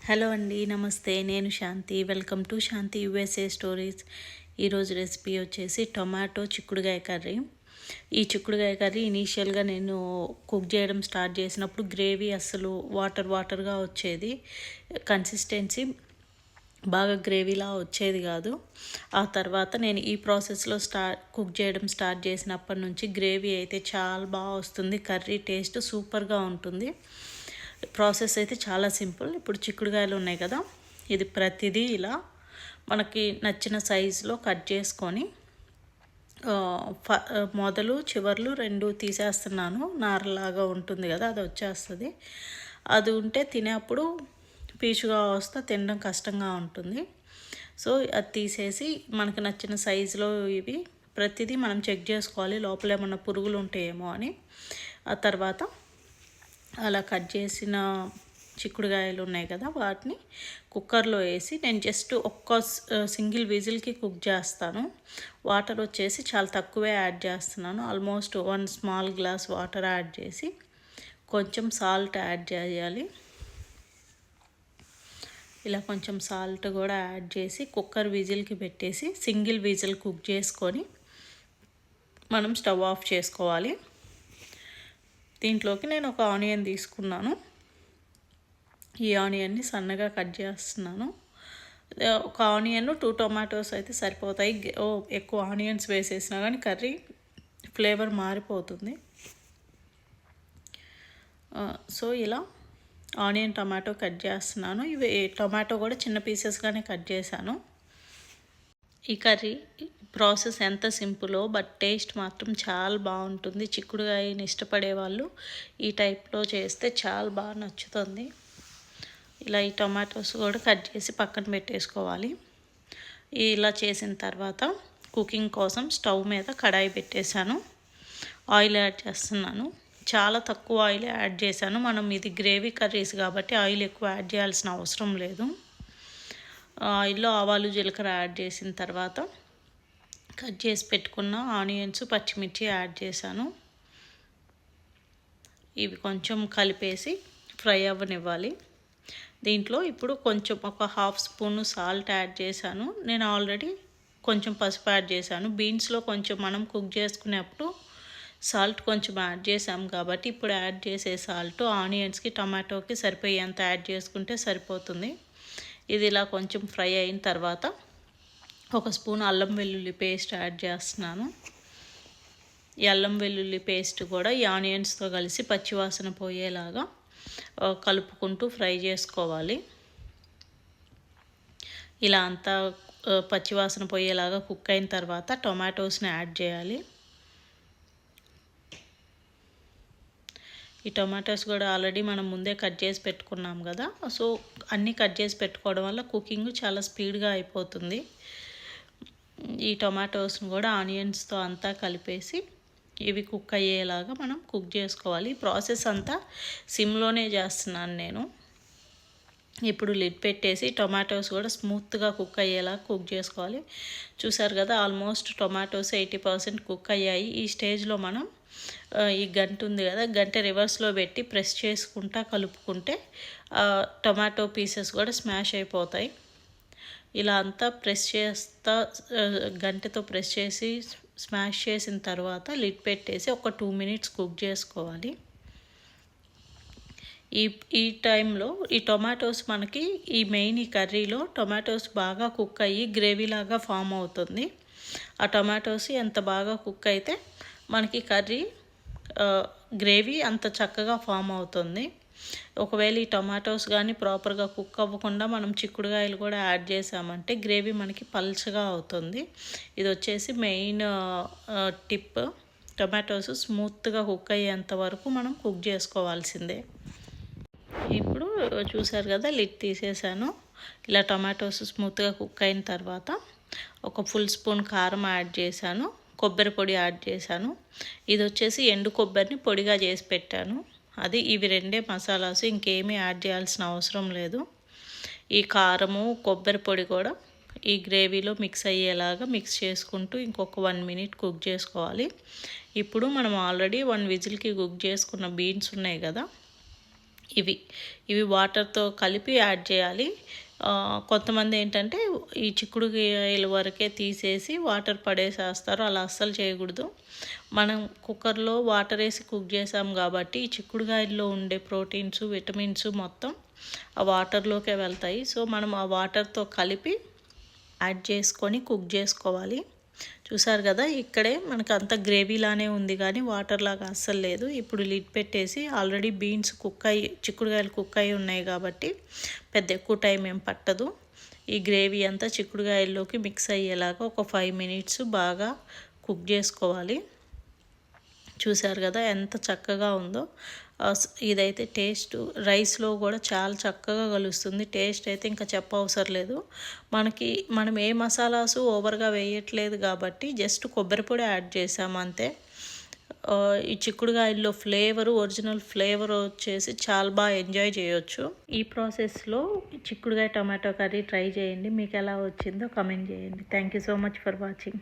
Hello అండి, నమస్తే. నేను Shanti. Welcome to Shanti USA stories. ఈరోజు రెసిపీ వచ్చేసి టొమాటో చిక్కుడుగాయ కర్రీ. ఈ చిక్కుడుగాయ కర్రీ ఇనీషియల్గా నేను కుక్ చేయడం స్టార్ట్ చేసినప్పుడు గ్రేవీ అస్సలు వాటర్గా వచ్చేది. కన్సిస్టెన్సీ బాగా గ్రేవీలా వచ్చేది కాదు. ఆ తర్వాత నేను ఈ ప్రాసెస్లో కుక్ చేయడం స్టార్ట్ చేసినప్పటి నుంచి గ్రేవీ అయితే చాలా బాగా వస్తుంది. కర్రీ టేస్ట్ సూపర్గా ఉంటుంది. ప్రాసెస్ అయితే చాలా సింపుల్. ఇప్పుడు చిక్కుడుకాయలు ఉన్నాయి కదా, ఇది ప్రతిదీ ఇలా మనకి నచ్చిన సైజులో కట్ చేసుకొని మొదలు చివర్లు రెండు తీసేస్తున్నాను. నారలాగా ఉంటుంది కదా, అది వచ్చేస్తుంది. అది ఉంటే తినేప్పుడు పీచుగా వస్తే తినడం కష్టంగా ఉంటుంది. సో అది తీసేసి మనకు నచ్చిన సైజులో ఇవి ప్రతిదీ మనం చెక్ చేసుకోవాలి, లోపల ఏమన్నా పురుగులు ఉంటాయేమో అని. ఆ తర్వాత అలా కట్ చేసిన చిక్కుడుకాయలు ఉన్నాయి కదా, వాటిని కుక్కర్లో వేసి నేను జస్ట్ ఒక్క సింగిల్ విజిల్కి కుక్ చేస్తాను. వాటర్ వచ్చేసి చాలా తక్కువే యాడ్ చేస్తున్నాను. Almost 1 small glass water add చేసి కొంచెం సాల్ట్ యాడ్ చేయాలి. ఇలా కొంచెం సాల్ట్ కూడా యాడ్ చేసి కుక్కర్ విజిల్కి పెట్టేసి సింగిల్ విజిల్ కుక్ చేసుకొని మనం స్టవ్ ఆఫ్ చేసుకోవాలి. దీంట్లోకి నేను ఒక ఆనియన్ తీసుకున్నాను. ఈ ఆనియన్ని సన్నగా కట్ చేస్తున్నాను. ఒక ఆనియన్ 2 టొమాటోస్ అయితే సరిపోతాయి. ఎక్కువ ఆనియన్స్ వేసేసినా కానీ కర్రీ ఫ్లేవర్ మారిపోతుంది. సో ఇలా ఆనియన్ టమాటో కట్ చేస్తున్నాను. ఇవి టొమాటో కూడా చిన్న పీసెస్గానే కట్ చేశాను. ఈ కర్రీ ప్రాసెస్ ఎంత సింపులో బట్ టేస్ట్ మాత్రం చాలా బాగుంటుంది. చిక్కుడుకాయని ఇష్టపడే వాళ్ళు ఈ టైప్లో చేస్తే చాలా బాగా నచ్చుతుంది. ఇలా ఈ టొమాటోస్ కూడా కట్ చేసి పక్కన పెట్టేసుకోవాలి. ఇలా చేసిన తర్వాత కుకింగ్ కోసం స్టవ్ మీద కడాయి పెట్టేశాను. ఆయిల్ యాడ్ చేస్తున్నాను. చాలా తక్కువ ఆయిల్ యాడ్ చేశాను. మనం ఇది గ్రేవీ కర్రీస్ కాబట్టి ఆయిల్ ఎక్కువ యాడ్ చేయాల్సిన అవసరం లేదు. ఆయిల్లో ఆవాలు జీలకర్ర యాడ్ చేసిన తర్వాత కట్ చేసి పెట్టుకున్న ఆనియన్స్ పచ్చిమిర్చి యాడ్ చేశాను. ఇవి కొంచెం కలిపేసి ఫ్రై అవ్వనివ్వాలి. దీంట్లో ఇప్పుడు కొంచెం ఒక 1/2 స్పూన్ సాల్ట్ యాడ్ చేశాను. నేను ఆల్రెడీ కొంచెం పసుపు యాడ్ చేశాను. బీన్స్లో కొంచెం మనం కుక్ చేసుకునేప్పుడు సాల్ట్ కొంచెం యాడ్ చేసాం కాబట్టి ఇప్పుడు యాడ్ చేసే సాల్ట్ ఆనియన్స్కి టమాటోకి సరిపోయేంత యాడ్ చేసుకుంటే సరిపోతుంది. ఇది ఇలా కొంచెం ఫ్రై అయిన తర్వాత 1 స్పూన్ అల్లం వెల్లుల్లి పేస్ట్ యాడ్ చేస్తున్నాను. ఈ అల్లం వెల్లుల్లి పేస్ట్ కూడా ఈ ఆనియన్స్తో కలిసి పచ్చివాసన పోయేలాగా కలుపుకుంటూ ఫ్రై చేసుకోవాలి. ఇలా అంతా పచ్చివాసన పోయేలాగా కుక్ అయిన తర్వాత టొమాటోస్ని యాడ్ చేయాలి. ఈ టొమాటోస్ కూడా ఆల్రెడీ మనం ముందే కట్ చేసి పెట్టుకున్నాం కదా, సో అన్నీ కట్ చేసి పెట్టుకోవడం వల్ల కుకింగ్ చాలా స్పీడ్గా అయిపోతుంది. ఈ టొమాటోస్ని కూడా ఆనియన్స్తో అంతా కలిపేసి ఇవి కుక్ అయ్యేలాగా మనం కుక్ చేసుకోవాలి. ప్రాసెస్ అంతా సిమ్లోనే చేస్తున్నాను నేను. ఇప్పుడు లిడ్ పెట్టేసి టొమాటోస్ కూడా స్మూత్గా కుక్ అయ్యేలా కుక్ చేసుకోవాలి. చూసారు కదా, ఆల్మోస్ట్ టొమాటోస్ 80% కుక్ అయ్యాయి. ఈ స్టేజ్లో మనం ఈ గంట ఉంది కదా, గంట రివర్స్లో పెట్టి ప్రెస్ చేసుకుంటా కలుపుకుంటే టొమాటో పీసెస్ కూడా స్మాష్ అయిపోతాయి. ఇలా అంతా ప్రెస్ చేస్తా గంటతో ప్రెస్ చేసి స్మాష్ చేసిన తర్వాత లిడ్ పెట్టేసి ఒక 2 మినిట్స్ కుక్ చేసుకోవాలి. ఈ టైంలో ఈ టొమాటోస్ మనకి ఈ మెయిన్ ఈ కర్రీలో టొమాటోస్ బాగా కుక్ అయ్యి గ్రేవీలాగా ఫామ్ అవుతుంది. ఆ టొమాటోస్ ఎంత బాగా కుక్ అయితే మనకి కర్రీ గ్రేవీ అంత చక్కగా ఫామ్ అవుతుంది. ఒకవేళ ఈ టొమాటోస్ కానీ ప్రాపర్గా కుక్ అవ్వకుండా మనం చిక్కుడుకాయలు కూడా యాడ్ చేసామంటే గ్రేవీ మనకి పల్చగా అవుతుంది. ఇది వచ్చేసి మెయిన్ టిప్. టొమాటోస్ స్మూత్గా కుక్ అయ్యేంత వరకు మనం కుక్ చేసుకోవాల్సిందే. ఇప్పుడు చూసారు కదా, లిడ్ తీసేసాను. ఇలా టొమాటోస్ స్మూత్గా కుక్ అయిన తర్వాత ఒక ఫుల్ స్పూన్ కారం యాడ్ చేశాను. కొబ్బరి పొడి యాడ్ చేశాను. ఇది వచ్చేసి ఎండు కొబ్బరిని పొడిగా చేసి పెట్టాను. ఇవి రెండే మసాలాస్, ఇంకేమీ యాడ్ చేయాల్సిన అవసరం లేదు. ఈ కారము కొబ్బరి పొడి కూడా ఈ గ్రేవీలో మిక్స్ అయ్యేలాగా మిక్స్ చేసుకుంటూ ఇంకొక 1 మినిట్ కుక్ చేసుకోవాలి. ఇప్పుడు మనం ఆల్రెడీ 1 విజిల్కి కుక్ చేసుకున్న బీన్స్ ఉన్నాయి కదా, ఇవి ఇవి వాటర్తో కలిపి యాడ్ చేయాలి. కొంతమంది ఏంటంటే ఈ చిక్కుడుకాయల వరకే తీసేసి వాటర్ పడేసేస్తారు. అలా అస్సలు చేయకూడదు. మనం కుక్కర్లో వాటర్ వేసి కుక్ చేసాం కాబట్టి ఈ చిక్కుడుకాయల్లో ఉండే ప్రోటీన్స్, విటమిన్స్ మొత్తం ఆ వాటర్లోకే వెళ్తాయి. సో మనం ఆ వాటర్తో కలిపి యాడ్ చేసుకొని కుక్ చేసుకోవాలి. చూసారు కదా, ఇక్కడే మనకు అంత గ్రేవీలానే ఉంది కానీ వాటర్ లాగా అస్సలు లేదు. ఇప్పుడు లిడ్ పెట్టేసి ఆల్రెడీ బీన్స్ చిక్కుడుకాయలు కుక్ అయి ఉన్నాయి కాబట్టి పెద్ద ఎక్కువ టైం ఏం పట్టదు. ఈ గ్రేవీ అంతా చిక్కుడుకాయల్లోకి మిక్స్ అయ్యేలాగా ఒక 5 మినిట్స్ బాగా కుక్ చేసుకోవాలి. చూసారు కదా ఎంత చక్కగా ఉందో. ఇదైతే టేస్ట్ రైస్లో కూడా చాలా చక్కగా కలుస్తుంది. టేస్ట్ అయితే ఇంకా చెప్పవసరం లేదు. మనం ఏ మసాలాసు ఓవర్గా వేయట్లేదు కాబట్టి జస్ట్ కొబ్బరి పొడి యాడ్ చేసాము అంతే. ఈ చిక్కుడుకాయల్లో ఒరిజినల్ ఫ్లేవర్ వచ్చేసి చాలా బాగా ఎంజాయ్ చేయొచ్చు. ఈ ప్రాసెస్లో చిక్కుడుకాయ టమాటో కర్రీ ట్రై చేయండి. మీకు ఎలా వచ్చిందో కమెంట్ చేయండి. Thank you so much for watching.